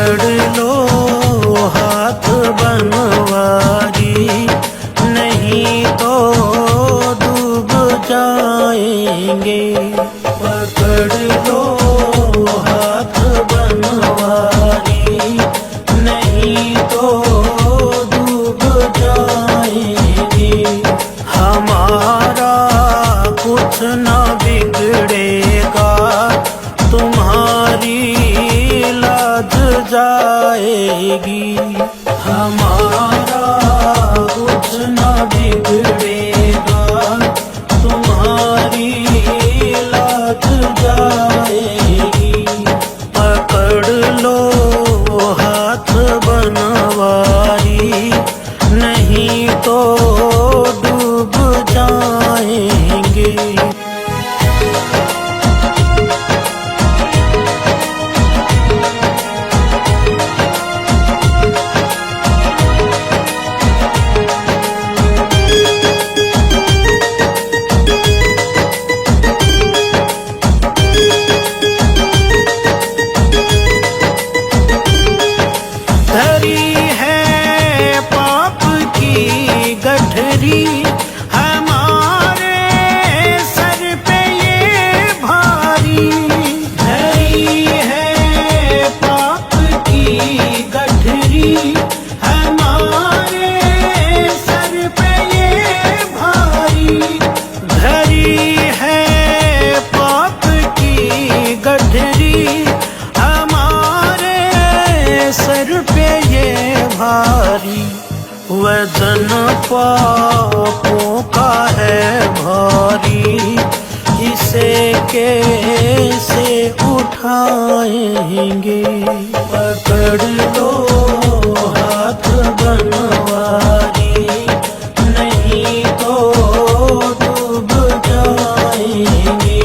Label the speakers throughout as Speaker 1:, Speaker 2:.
Speaker 1: पकड़ लो हाथ बनवारी, नहीं तो डूब जाएंगे। पकड़ लो हाथ बनवारी, नहीं तो डूब जाएंगे। हमारा कुछ न बिगड़ेगा, तुम्हारी लाज जाएगी। हमारा कुछ न बिगड़ेगा, तुम्हारी लाज जाएगी। पकड़ लो हाथ बनवारी, नहीं तो डूब जाएंगे। धरी है पाप की गठरी, हमारे सर पे ये भारी। धरी है पाप की गठरी, हमारे सर पे ये भारी। धरी है पाप की गठरी, हमारे सर पे ये भारी। वजन पापों का है भारी, इसे कैसे उठाएंगे। पकड़ लो हाथ बनवारी, नहीं तो डूब जाएंगे।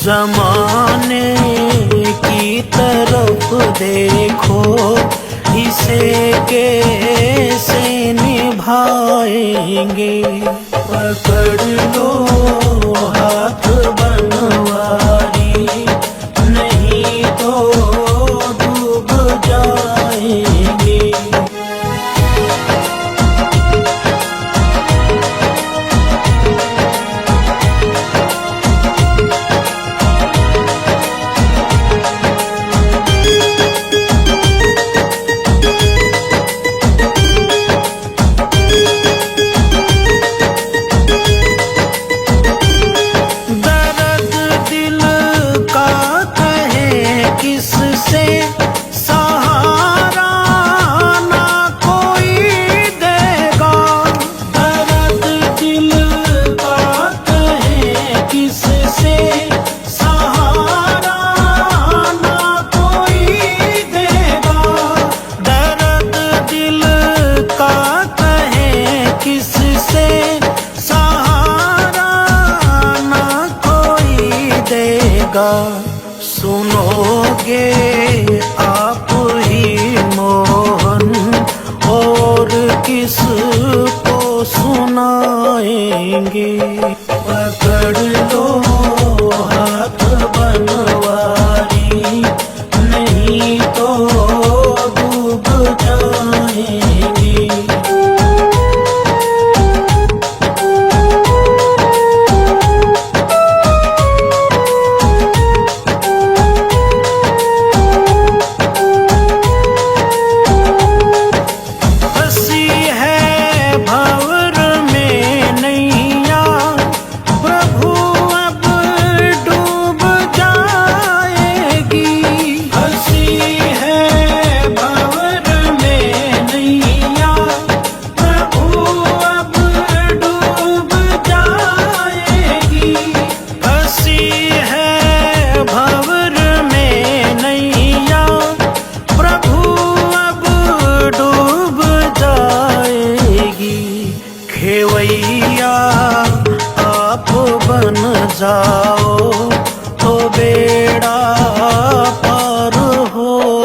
Speaker 1: जमाने की तरफ देखो, इसे कैसे निभाएंगे। पकड़ लो हाथ बनवारी, नहीं तो डूब जाएंगे। किससे सहारा ना कोई देगा। दर्द दिल का कहे किससे सहारा ना कोई देगा। दर्द दिल का कहे किससे सहारा ना कोई देगा। सुनोगे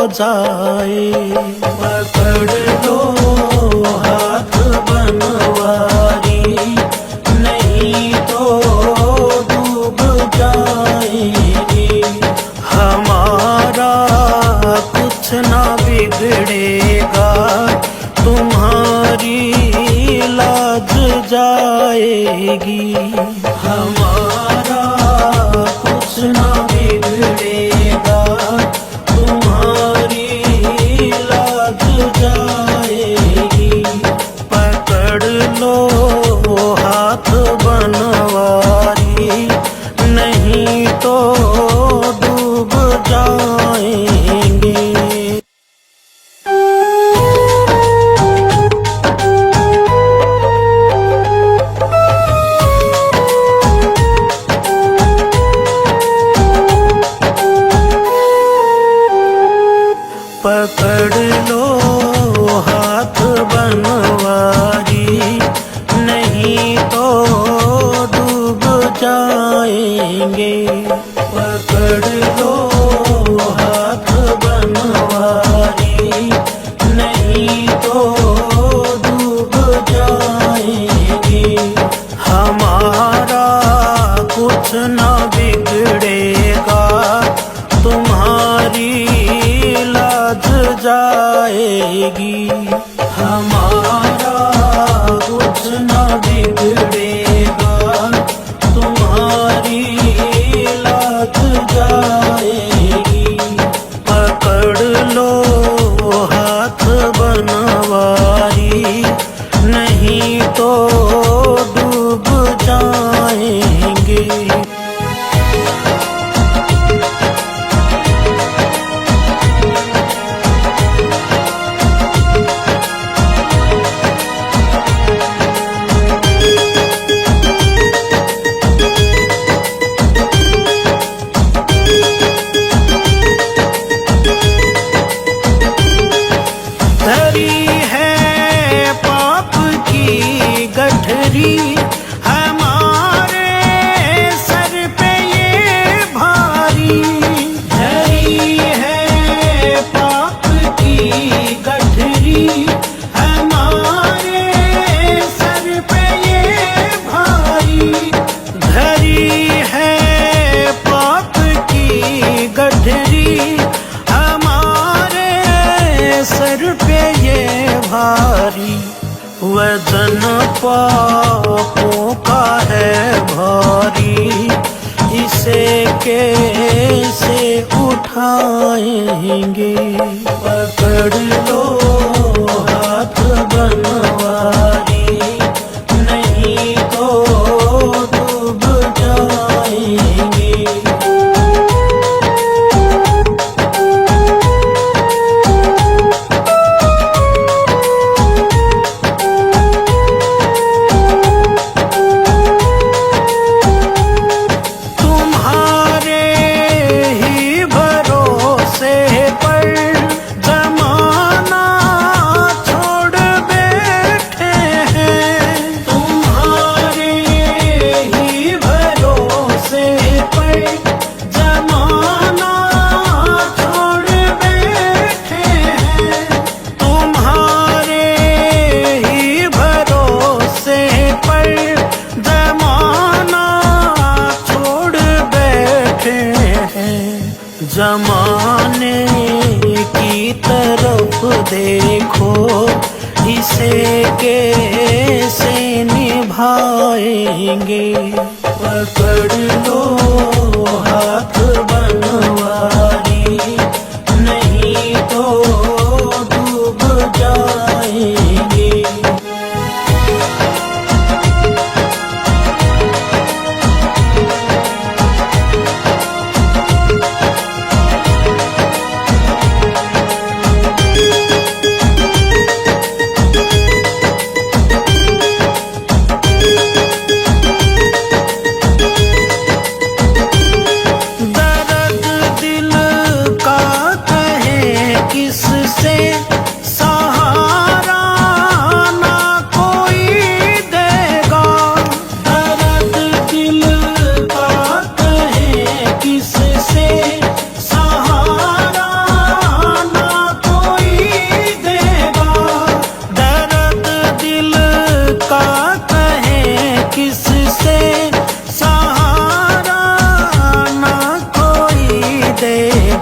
Speaker 1: जाए। पकड़ लो हाथ बनवारी, नहीं तो डूब जाएंगे। हमारा कुछ ना बिगड़ेगा, तुम्हारी लाज जाएगी। हमारा कुछ ना बिगड़ेगा, तुम्हारी लाज जाएगी। पकड़ लो हाथ बनवारी, नहीं तो डूब जाएंगे। पकड़ लो हाथ बनवारी, नहीं तो डूब जाएंगे। पकड़ लो हाथ बनवारी, नहीं तो डूब जाएंगे। हमारा कुछ ना बिगड़ेगा, तुम्हारी लाज जाएगी। हमारा कुछ ना बिगड़ेगा, तुम्हारी लाज जाएगी। पकड़ लो हाथ बनवारी, नहीं तो डूब जाएंगे। धरी है पाप की गठरी, हमारे सर पे ये भारी। धरी है पाप की गठरी, हमारे सर पे ये भारी। धरी है पाप की गठरी, हमारे सर पे ये भारी। वजन पापों का है भारी, इसे कैसे उठाएंगे। पकड़ लो हाथ बनवारी, नहीं तो डूब जाएंगे। जमाने की तरफ देखो, इसे कैसे निभाएंगे। पकड़ लो हाथ बनवारी, नहीं तो डूब जाएंगे।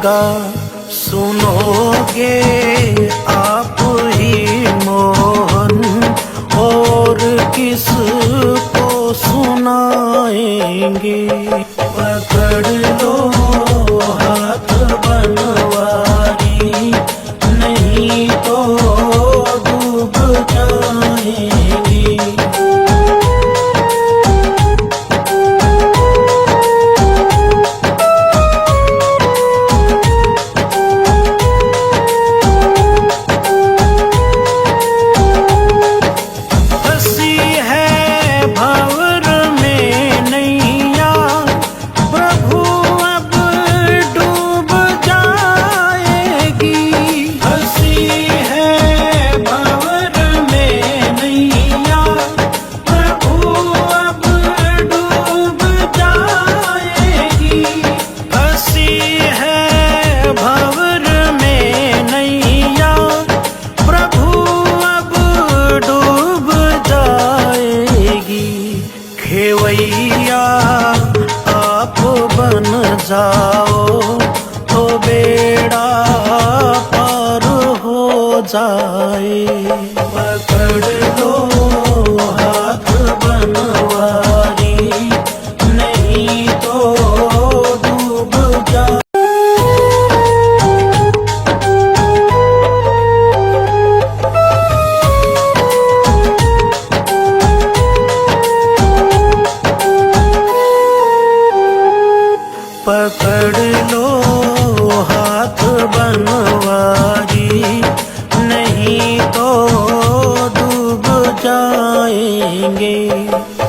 Speaker 1: जाएगा। सुनोगे आप ही मोहन, और किसको सुनाएंगे। पकड़ लो हाथ बनवारी, नहीं तो डूब जाएंगे। खेवैया आप बन जाओ तो बेड़ा पार हो जाए। पकड़ लो हाथ बनवारी, नहीं तो डूब जाए। पकड़ लो हाथ बनवारी, नहीं तो डूब जाएंगे।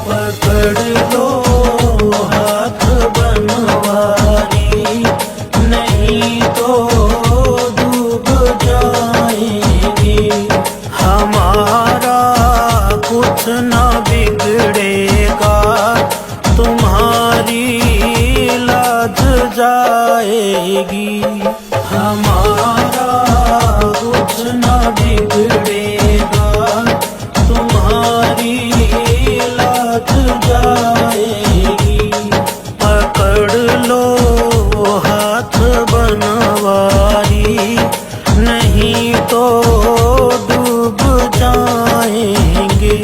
Speaker 1: पकड़ लो हाथ बनवारी, नहीं तो डूब जाएंगे। हमारा कुछ ना बिगड़ेगा, तुम्हारी लाज जाएगी। हमारा कुछ न बिगड़ेगा, तुम्हारी लाज जाएगी। पकड़ लो हाथ बनवारी, नहीं तो डूब जाएंगे।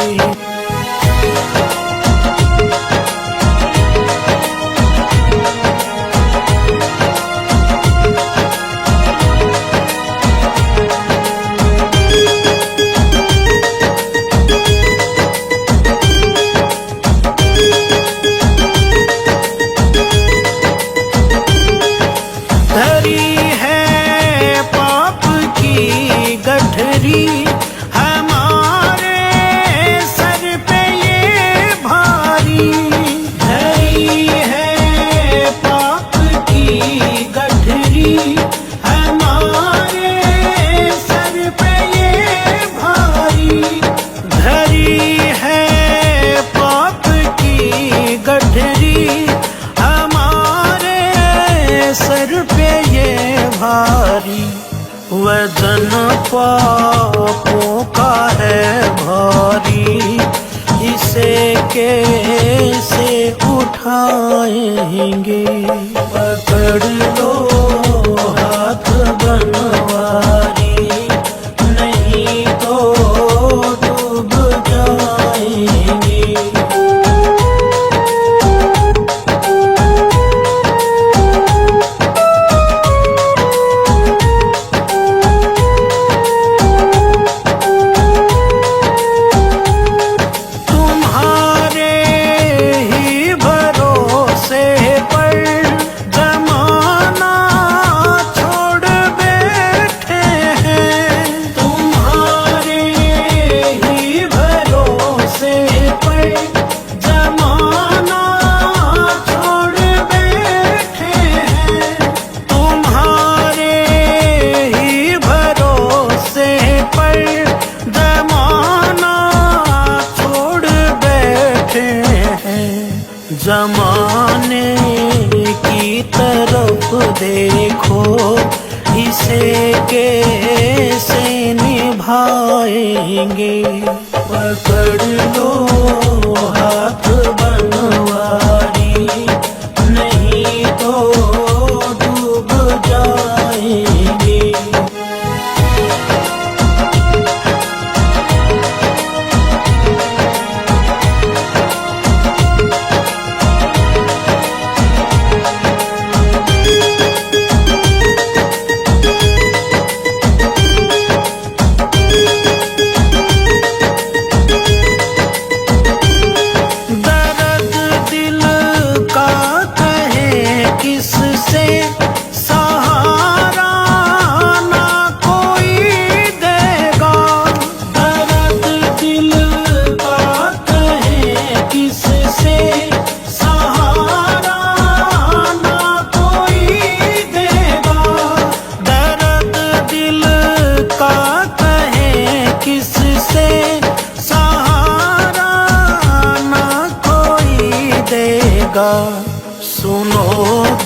Speaker 1: धरी है पाप की गठरी, हमारे सर पे ये भारी। धरी है पाप की गठरी, हमारे सर पे ये भारी। धरी है पाप की गठरी, हमारे सर पे ये भारी। वजन पापों का है भारी, इसे कैसे उठाएंगे। पकड़ लो हाथ बनवारी, नहीं तो डूब जाएंगे। जमाने की तरफ देखो, इसे कैसे निभाएंगे। पकड़ लो हाथ बनवारी, नहीं तो डूब जा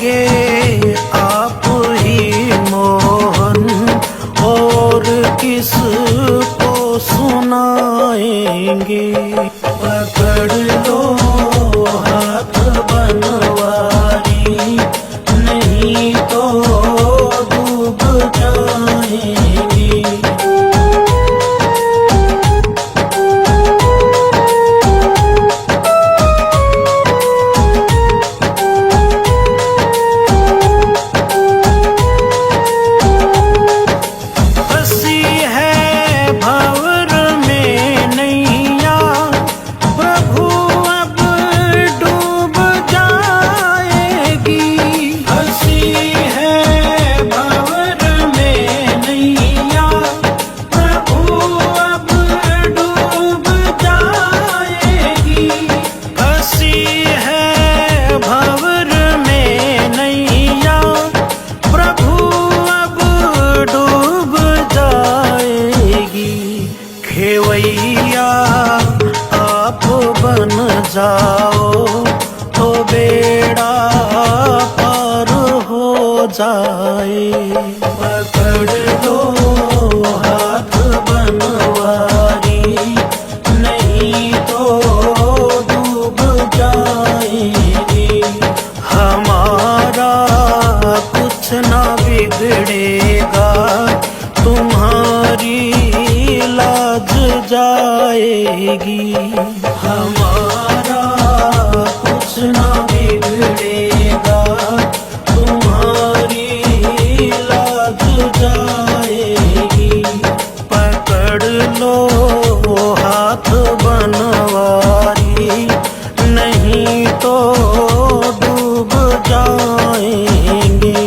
Speaker 1: जाओगे आप ही मोहन, और किस को सुनाएंगे। पकड़ लो हाथ बनवारी, नहीं तो डूब जाएंगे। हंसी है भंवर में नैया, प्रभु अब डूब जाएगी। हंसी है भंवर में नैया, प्रभु अब डूब जाएगी। हंसी है भंवर में नैया, प्रभु अब डूब जाएगी। खेवैया आप बन जाओ तो बेड़ा पार हो जाए। पकड़ लो हाथ बनवारी, नहीं तो डूब जाएंगे। हमारा कुछ ना बिगड़ेगा, तुम्हारी लाज जाएगी। हमारा कुछ ना बिगड़ेगा, तुम्हारी लाज जाएगी। पकड़ लो हाथ बनवारी, नहीं तो डूब जाएंगे।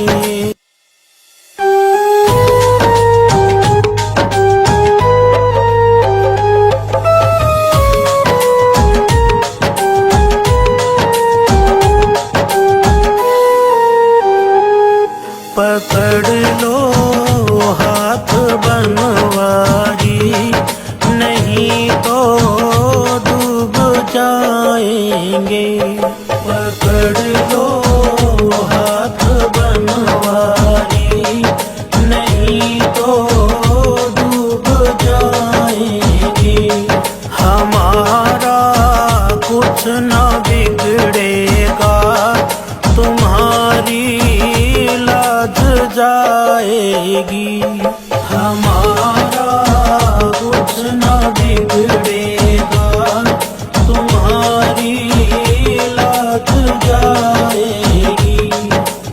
Speaker 1: पकड़ लो हाथ बनवारी, नहीं तो डूब जाएंगे। पकड़ लो हाथ बनवारी, नहीं तो डूब जाएंगे। हमारा कुछ ना बिगड़ेगा, तुम्हारी लाज जाएगी। हमारा कुछ ना बिगड़ेगा, तुम्हारी लाज जाएगी।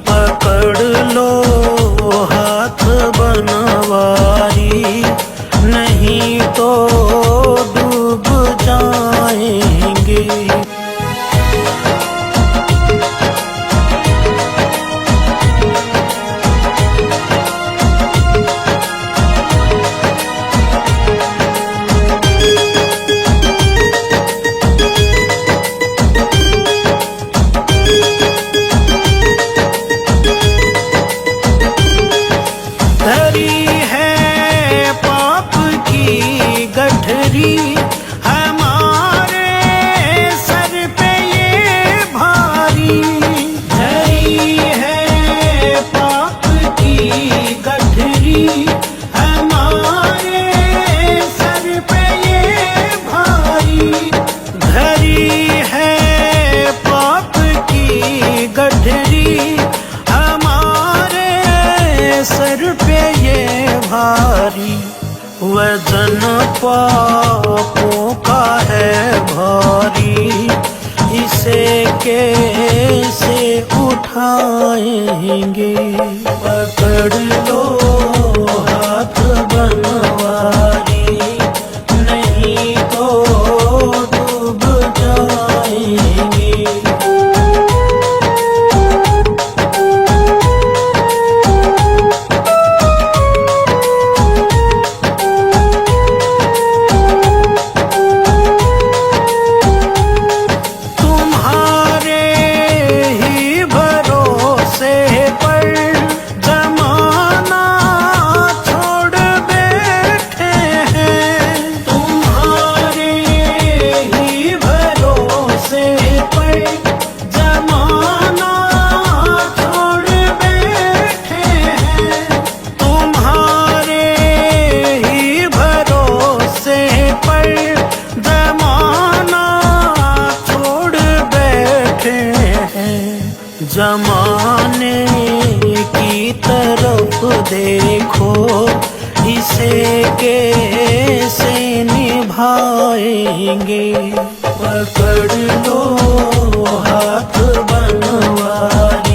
Speaker 1: पकड़ लो हाथ बनवारी, नहीं तो डूब जाएंगे। धरी है पाप की गठरी, हमारे सर पे ये भारी। धरी है पाप की गठरी, हमारे सर पे ये भारी। धरी है पाप की गठरी, हमारे सर पे ये भारी। वजन पापों का है भारी, इसे कैसे उठाएंगे। पकड़ लो हाथ बनवारी, नहीं तो डूब जाएंगे। देखो इसे कैसे निभाएंगे। पकड़ लो हाथ बनवारी,